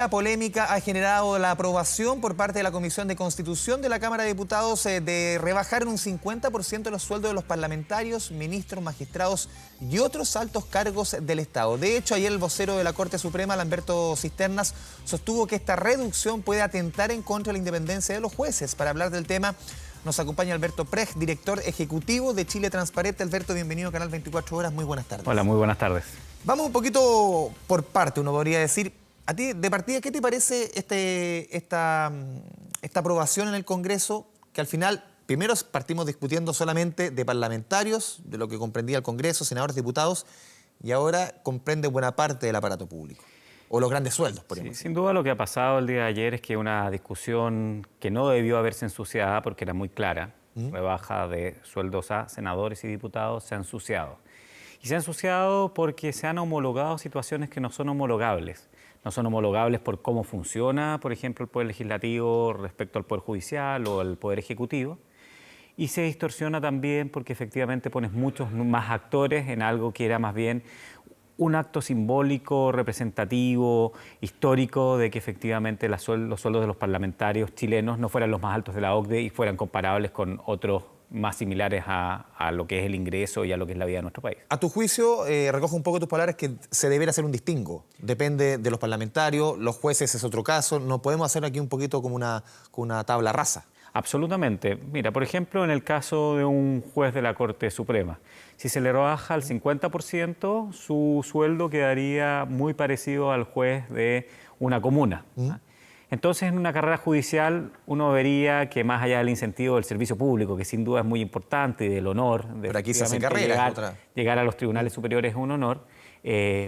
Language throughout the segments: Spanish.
La polémica ha generado la aprobación por parte de la Comisión de Constitución de la Cámara de Diputados de rebajar en un 50% los sueldos de los parlamentarios, ministros, magistrados y otros altos cargos del Estado. De hecho, ayer el vocero de la Corte Suprema, Lamberto Cisternas, sostuvo que esta reducción puede atentar en contra de la independencia de los jueces. Para hablar del tema nos acompaña Alberto Prej, director ejecutivo de Chile Transparente. Alberto, bienvenido a Canal 24 Horas. Muy buenas tardes. Hola, muy buenas tardes. Vamos un poquito por parte, uno podría decir. A ti, de partida, ¿qué te parece esta aprobación en el Congreso? Que al final, primero partimos discutiendo solamente de parlamentarios, de lo que comprendía el Congreso, senadores, diputados, y ahora comprende buena parte del aparato público. O los grandes sueldos, por ejemplo. Sin duda lo que ha pasado el día de ayer es que una discusión que no debió haberse ensuciado porque era muy clara, rebaja de sueldos a senadores y diputados, se ha ensuciado. Y se ha ensuciado porque se han homologado situaciones que no son homologables. No son homologables por cómo funciona, por ejemplo, el Poder Legislativo respecto al Poder Judicial o al Poder Ejecutivo. Y se distorsiona también porque efectivamente pones muchos más actores en algo que era más bien un acto simbólico, representativo, histórico, de que efectivamente los sueldos de los parlamentarios chilenos no fueran los más altos de la OCDE y fueran comparables con otros más similares a lo que es el ingreso y a lo que es la vida de nuestro país. A tu juicio, recojo un poco tus palabras, que se debería hacer un distingo. Depende de los parlamentarios, los jueces es otro caso. No podemos hacer aquí un poquito como una tabla rasa. Absolutamente. Mira, por ejemplo, en el caso de un juez de la Corte Suprema, si se le rebaja al 50%, su sueldo quedaría muy parecido al juez de una comuna. Entonces, en una carrera judicial, uno vería que más allá del incentivo del servicio público, que sin duda es muy importante, y del honor, de pero aquí se hace carrera, llegar a los tribunales superiores es un honor,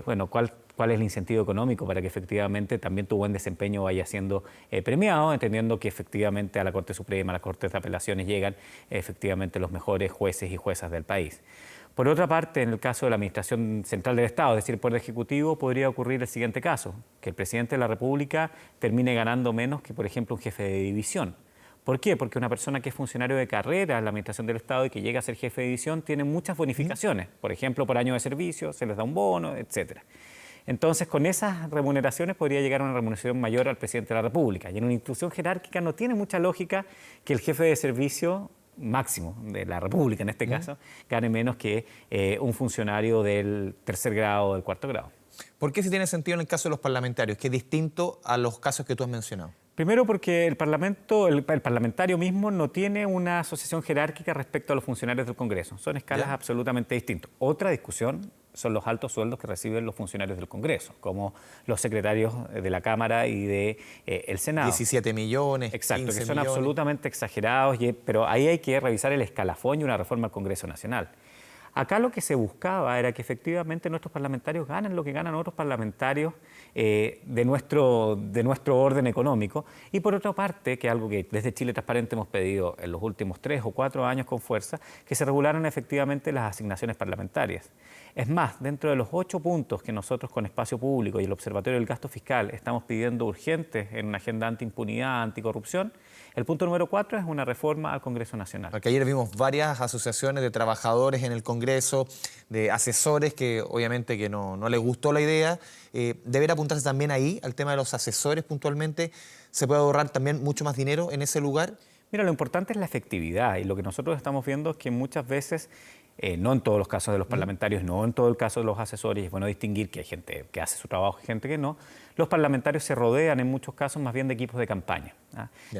bueno, ¿cuál es el incentivo económico para que efectivamente también tu buen desempeño vaya siendo premiado, entendiendo que efectivamente a la Corte Suprema, a las Cortes de Apelaciones llegan efectivamente los mejores jueces y juezas del país? Por otra parte, en el caso de la Administración Central del Estado, es decir, el Poder Ejecutivo, podría ocurrir el siguiente caso, que el presidente de la República termine ganando menos que, por ejemplo, un jefe de división. ¿Por qué? Porque una persona que es funcionario de carrera en la Administración del Estado y que llega a ser jefe de división tiene muchas bonificaciones, por ejemplo, por año de servicio, se les da un bono, etcétera. Entonces, con esas remuneraciones podría llegar a una remuneración mayor al presidente de la República. Y en una institución jerárquica no tiene mucha lógica que el jefe de servicio máximo de la República, en este caso, gane menos que un funcionario del tercer grado o del cuarto grado. ¿Por qué sí tiene sentido en el caso de los parlamentarios, que es distinto a los casos que tú has mencionado? Primero porque el parlamentario mismo no tiene una asociación jerárquica respecto a los funcionarios del Congreso. Son escalas absolutamente distintas. Otra discusión son los altos sueldos que reciben los funcionarios del Congreso, como los secretarios de la Cámara y del Senado. 17 millones, exacto, 15 que son millones. Absolutamente exagerados, pero ahí hay que revisar el escalafón y una reforma al Congreso Nacional. Acá lo que se buscaba era que efectivamente nuestros parlamentarios ganen lo que ganan otros parlamentarios de nuestro orden económico. Y por otra parte, que algo que desde Chile Transparente hemos pedido en los últimos 3 o 4 años con fuerza, que se regularan efectivamente las asignaciones parlamentarias. Es más, dentro de los 8 puntos que nosotros con Espacio Público y el Observatorio del Gasto Fiscal estamos pidiendo urgentes en una agenda antiimpunidad, anticorrupción, el punto número 4 es una reforma al Congreso Nacional. Porque ayer vimos varias asociaciones de trabajadores en el Congreso, de asesores que obviamente que no les gustó la idea. ¿Deberá apuntarse también ahí al tema de los asesores puntualmente? ¿Se puede ahorrar también mucho más dinero en ese lugar? Mira, lo importante es la efectividad y lo que nosotros estamos viendo es que muchas veces, no en todos los casos de los parlamentarios, no en todo el caso de los asesores, es bueno distinguir que hay gente que hace su trabajo y gente que no. Los parlamentarios se rodean en muchos casos más bien de equipos de campaña,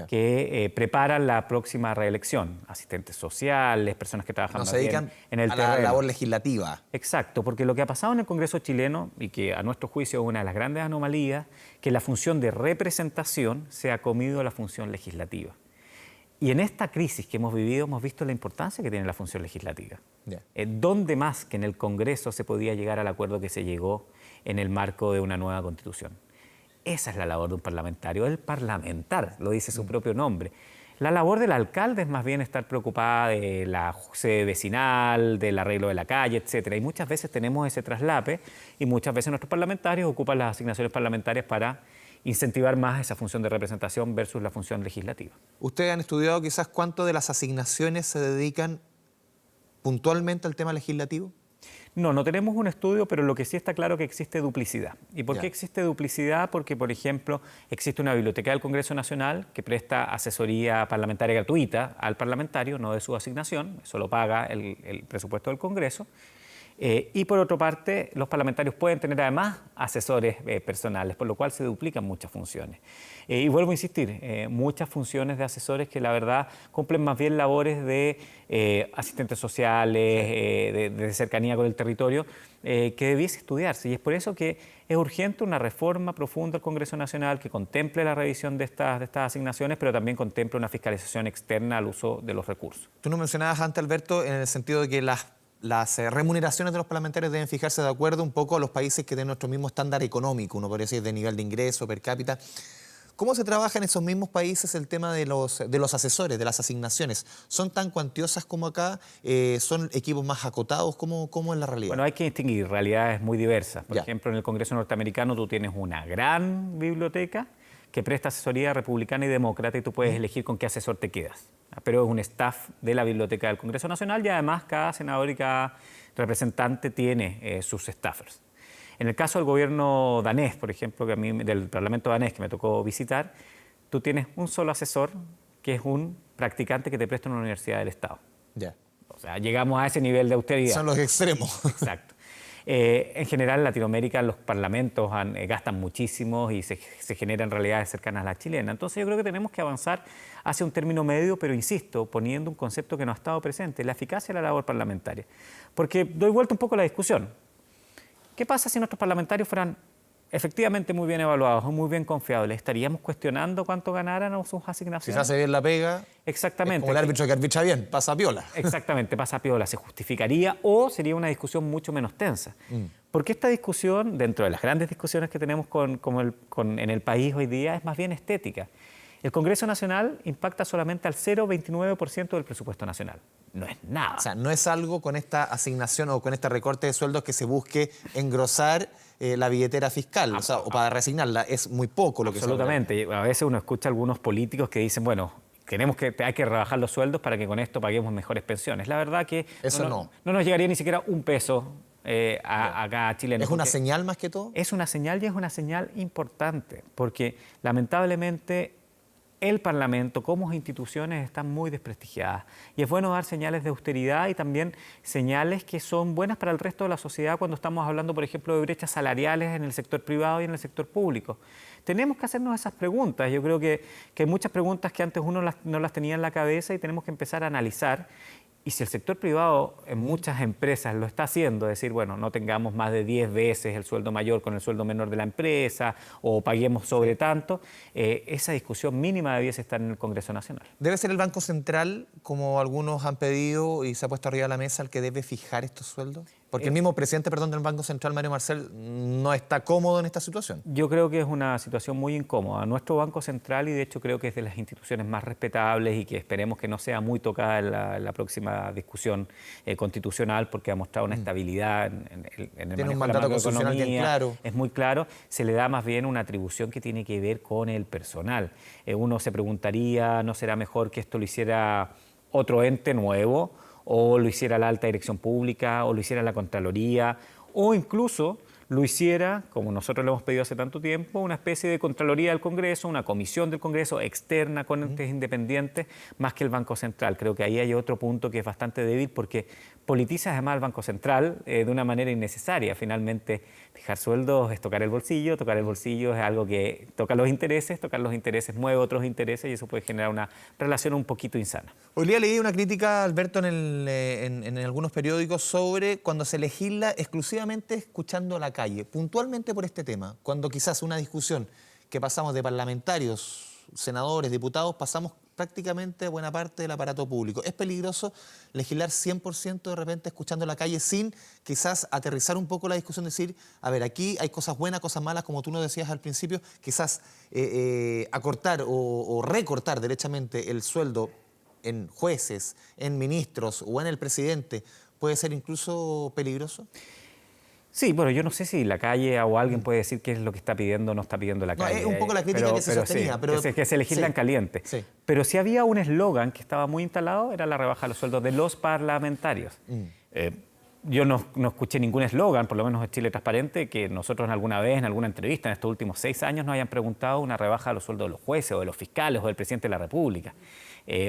que preparan la próxima reelección, asistentes sociales, personas que trabajan más bien en el terreno. A la labor legislativa. Exacto, porque lo que ha pasado en el Congreso chileno, y que a nuestro juicio es una de las grandes anomalías, que la función de representación se ha comido a la función legislativa. Y en esta crisis que hemos vivido hemos visto la importancia que tiene la función legislativa. ¿Dónde más que en el Congreso se podía llegar al acuerdo que se llegó en el marco de una nueva Constitución? Esa es la labor de un parlamentario, el parlamentar, lo dice su propio nombre. La labor del alcalde es más bien estar preocupada de la sede vecinal, del arreglo de la calle, etcétera. Y muchas veces tenemos ese traslape y muchas veces nuestros parlamentarios ocupan las asignaciones parlamentarias para incentivar más esa función de representación versus la función legislativa. ¿Ustedes han estudiado quizás cuánto de las asignaciones se dedican puntualmente al tema legislativo? No, no tenemos un estudio, pero lo que sí está claro es que existe duplicidad. ¿Y por qué existe duplicidad? Porque, por ejemplo, existe una biblioteca del Congreso Nacional que presta asesoría parlamentaria gratuita al parlamentario, no de su asignación, eso lo paga el presupuesto del Congreso. Y por otra parte, los parlamentarios pueden tener además asesores personales, por lo cual se duplican muchas funciones. Y vuelvo a insistir, muchas funciones de asesores que la verdad cumplen más bien labores de asistentes sociales, de cercanía con el territorio, que debiese estudiarse. Y es por eso que es urgente una reforma profunda del Congreso Nacional que contemple la revisión de estas asignaciones, pero también contemple una fiscalización externa al uso de los recursos. Tú nos mencionabas antes, Alberto, en el sentido de que las remuneraciones de los parlamentarios deben fijarse de acuerdo un poco a los países que tienen nuestro mismo estándar económico, uno podría decir de nivel de ingreso, per cápita. ¿Cómo se trabaja en esos mismos países el tema de los asesores, de las asignaciones? ¿Son tan cuantiosas como acá? ¿Son equipos más acotados? ¿Cómo es la realidad? Bueno, hay que distinguir realidades muy diversas. Por ejemplo, en el Congreso norteamericano tú tienes una gran biblioteca que presta asesoría republicana y demócrata y tú puedes elegir con qué asesor te quedas. Pero es un staff de la biblioteca del Congreso Nacional y además cada senador y cada representante tiene sus staffers. En el caso del gobierno danés, por ejemplo, que a mí, del Parlamento danés que me tocó visitar, tú tienes un solo asesor que es un practicante que te presta en una universidad del Estado. O sea, llegamos a ese nivel de austeridad. Son los extremos. Exacto. En general, en Latinoamérica los parlamentos gastan muchísimo y se generan realidades cercanas a la chilena. Entonces yo creo que tenemos que avanzar hacia un término medio, pero insisto, poniendo un concepto que no ha estado presente, la eficacia de la labor parlamentaria. Porque doy vuelta un poco a la discusión. ¿Qué pasa si nuestros parlamentarios fueran efectivamente muy bien evaluados o muy bien confiables? ¿Estaríamos cuestionando cuánto ganaran o sus asignaciones? Si se hace bien la pega, exactamente, es como el árbitro que arbitra bien, pasa piola. Exactamente, pasa piola. ¿Se justificaría o sería una discusión mucho menos tensa? Porque esta discusión, dentro de las grandes discusiones que tenemos en el país hoy día, es más bien estética. El Congreso Nacional impacta solamente al 0,29% del presupuesto nacional. No es nada. O sea, no es algo con esta asignación o con este recorte de sueldos que se busque engrosar la billetera fiscal, o para reasignarla. Es muy poco lo que se logra. Absolutamente. A veces uno escucha a algunos políticos que dicen, bueno, hay que rebajar los sueldos para que con esto paguemos mejores pensiones. La verdad que eso no nos llegaría ni siquiera un peso a cada chileno. ¿Es una señal más que todo? Es una señal y es una señal importante, porque lamentablemente el Parlamento como instituciones están muy desprestigiadas y es bueno dar señales de austeridad y también señales que son buenas para el resto de la sociedad cuando estamos hablando, por ejemplo, de brechas salariales en el sector privado y en el sector público. Tenemos que hacernos esas preguntas. Yo creo que hay muchas preguntas que antes uno no las tenía en la cabeza y tenemos que empezar a analizar. Y si el sector privado en muchas empresas lo está haciendo, es decir, bueno, no tengamos más de 10 veces el sueldo mayor con el sueldo menor de la empresa o paguemos sobre tanto, esa discusión mínima debiese estar en el Congreso Nacional. ¿Debe ser el Banco Central, como algunos han pedido y se ha puesto arriba de la mesa, el que debe fijar estos sueldos? Porque el mismo presidente, del Banco Central, Mario Marcel, no está cómodo en esta situación. Yo creo que es una situación muy incómoda. Nuestro Banco Central, y de hecho creo que es de las instituciones más respetables y que esperemos que no sea muy tocada en la próxima discusión constitucional, porque ha mostrado una estabilidad en el manejo un mandato de la constitucional bien claro. Es muy claro. Se le da más bien una atribución que tiene que ver con el personal. Uno se preguntaría, ¿no será mejor que esto lo hiciera otro ente nuevo? O lo hiciera la alta dirección pública, o lo hiciera la Contraloría, o incluso lo hiciera, como nosotros lo hemos pedido hace tanto tiempo, una especie de Contraloría del Congreso, una comisión del Congreso externa con entes independientes, más que el Banco Central. Creo que ahí hay otro punto que es bastante débil porque politiza además al Banco Central de una manera innecesaria. Finalmente, fijar sueldos es tocar el bolsillo es algo que toca los intereses mueve otros intereses y eso puede generar una relación un poquito insana. Hoy día leí una crítica, Alberto, en algunos periódicos sobre cuando se legisla exclusivamente escuchando la calle, puntualmente por este tema, cuando quizás una discusión que pasamos de parlamentarios, senadores, diputados, pasamos prácticamente buena parte del aparato público. ¿Es peligroso legislar 100% de repente escuchando la calle sin quizás aterrizar un poco la discusión, decir, a ver, aquí hay cosas buenas, cosas malas, como tú nos decías al principio, quizás acortar o recortar derechamente el sueldo en jueces, en ministros o en el presidente puede ser incluso peligroso? Sí, bueno, yo no sé si la calle o alguien puede decir qué es lo que está pidiendo o no está pidiendo la calle. Es un poco la crítica que se sostenía. Sí, que se legisla en caliente. Sí. Pero si había un eslogan que estaba muy instalado, era la rebaja de los sueldos de los parlamentarios. yo no escuché ningún eslogan, por lo menos de Chile Transparente, que nosotros alguna vez, en alguna entrevista en estos últimos 6 años, nos hayan preguntado una rebaja de los sueldos de los jueces o de los fiscales o del presidente de la República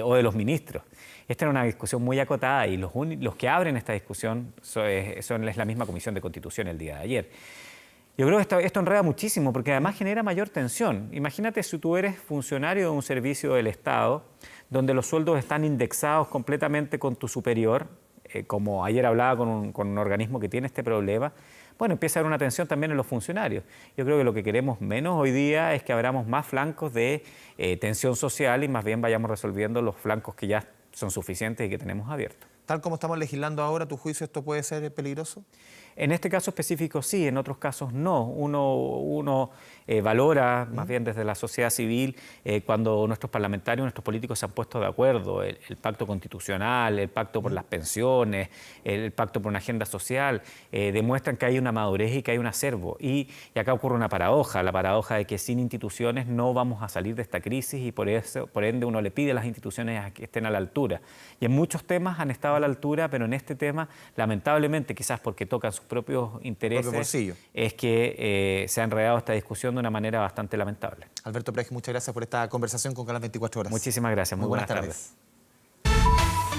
o de los ministros. Esta era una discusión muy acotada y los que abren esta discusión es la misma Comisión de Constitución el día de ayer. Yo creo que esto enreda muchísimo porque además genera mayor tensión. Imagínate si tú eres funcionario de un servicio del Estado donde los sueldos están indexados completamente con tu superior, como ayer hablaba con un organismo que tiene este problema. Bueno, empieza a haber una tensión también en los funcionarios. Yo creo que lo que queremos menos hoy día es que abramos más flancos de tensión social y más bien vayamos resolviendo los flancos que ya son suficientes y que tenemos abiertos. Tal como estamos legislando ahora, ¿a tu juicio esto puede ser peligroso? En este caso específico sí, en otros casos no. Uno valora, más bien desde la sociedad civil, cuando nuestros parlamentarios, nuestros políticos se han puesto de acuerdo, el pacto constitucional, el pacto por las pensiones, el pacto por una agenda social, demuestran que hay una madurez y que hay un acervo. Y acá ocurre una paradoja, la paradoja de que sin instituciones no vamos a salir de esta crisis y por ende uno le pide a las instituciones a que estén a la altura. Y en muchos temas han estado a la altura, pero en este tema, lamentablemente, quizás porque tocan sus propios intereses, es que se ha enredado esta discusión de una manera bastante lamentable. Alberto Prej, muchas gracias por esta conversación con Canal 24 Horas. Muchísimas gracias, muy buenas tardes.